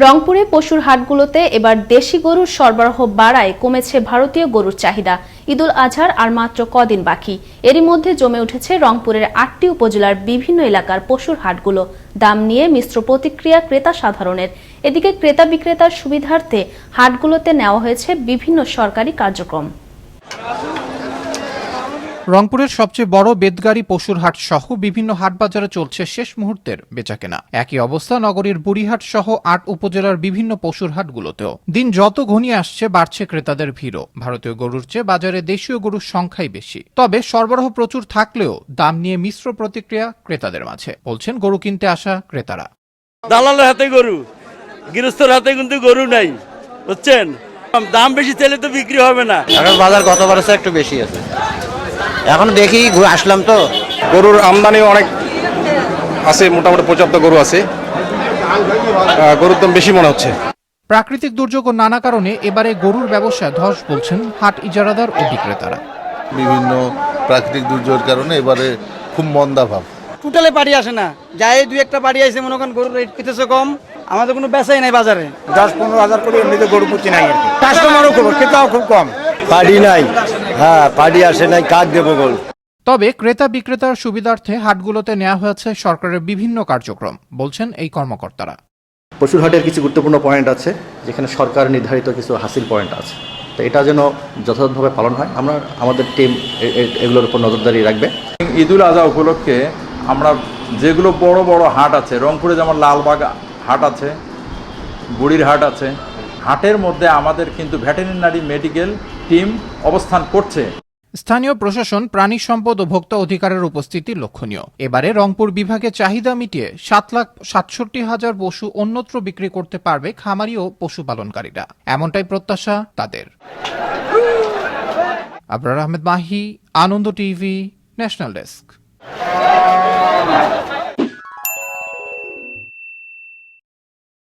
রংপুরে পশুর হাটগুলোতে এবার দেশি গরুর সরবরাহ বাড়ায় কমেছে ভারতীয় গরুর চাহিদা। ঈদুল আজহার আর মাত্র কদিন বাকি। এরই মধ্যে জমে উঠেছে রংপুরের ৮টি উপজেলার বিভিন্ন এলাকার পশুর হাটগুলো। দাম নিয়ে মিশ্র প্রতিক্রিয়া ক্রেতা সাধারণের। এদিকে ক্রেতা বিক্রেতার সুবিধার্থে হাটগুলোতে নেওয়া হয়েছে বিভিন্ন সরকারি কার্যক্রম। রংপুরের সবচেয়ে বড় বেদগাড়ি পশুর হাট সহ বিভিন্ন হাট বাজারে চলছে শেষ মুহূর্তের বেচাকেনা। একই অবস্থা নগরীর বুড়িহাট সহ ৮ উপজেলার বিভিন্ন পশুর হাটগুলোতেও। দিন যত ঘনিয়ে আসছে বাড়ছে ক্রেতাদের ভিড়ও। ভারতীয় গরুর চেয়ে বাজারে দেশীয় গরুর সংখ্যাই বেশি। তবে সরবরাহ প্রচুর থাকলেও দাম নিয়ে মিশ্র প্রতিক্রিয়া ক্রেতাদের মাঝে, বলছেন গরু কিনতে আসা ক্রেতারা। দালালের হাতে গরু, গৃহস্থর হাতে কিন্তু গরু নাই, বুঝছেন? দাম বেশি চাইলে তো বিক্রি হবে না। এখন বাজার গতবারের চেয়ে একটু বেশি আছে। এখন দেখি আসলাম তো, গরুর আমদানি অনেক আছে, মোটামুটি ৭৫ গরু আছে। গরুর দাম বেশি মনে হচ্ছে। প্রাকৃতিক দুর্যোগ ও নানা কারণে এবারে গরুর ব্যবসায় ধস বলছেন হাট ইজারাদার ও বিক্রেতারা। বিভিন্ন প্রাকৃতিক দুর্যোগের কারণে এবারে খুব মন্দা ভাব। টোটালে পাড়ি আসে না, যাই দুই একটা পাড়ি আসে, মনে করেন গরুর রেট পেতেছে কম, আমাদের কোনো বেচাই নাই বাজারে। ১০-১৫ হাজার করে এমনিতে গরু পুঁতি নাই, কাস্টমারও খুব, ক্রেতাও খুব কম। পাড়ি নাই, হ্যাঁ পাড়ি আসে নাই, কাজ দেবো গরু। তবে ক্রেতা বিক্রেতার সুবিধার্থে হাটগুলোতে নেওয়া হয়েছে সরকারের বিভিন্ন কার্যক্রম, বলছেন এই কর্মকর্তারা। পশুর হাটের কিছু গুরুত্বপূর্ণ পয়েন্ট আছে, যেখানে সরকার নির্ধারিত কিছু হাসিল পয়েন্ট আছে, তো এটা যেন যথাযথভাবে পালন হয়। আমরা আমাদের টিম এগুলোর উপর নজরদারি রাখবে। ঈদুল আজহা উপলক্ষে আমরা যেগুলো বড় বড় হাট আছে, রংপুরে যেমন লালবাগ হাট আছে, বুড়ির হাট আছে, হাটের মধ্যে আমাদের কিন্তু ভেটেরিনারি মেডিকেল টিম অবস্থান করছে। স্থানীয় প্রশাসন, প্রাণী সম্পদ ও ভোক্তা অধিকারের উপস্থিতি লক্ষণীয়। এবারে রংপুর বিভাগে চাহিদা মিটিয়ে ৭,৬৭,০০০ পশু অন্যত্র বিক্রি করতে পারবে খামারি ও পশুপালনকারীরা, এমনটাই প্রত্যাশা তাদের। আবরার আহমেদ মাহি, আনন্দ টিভি, ন্যাশনাল ডেস্ক।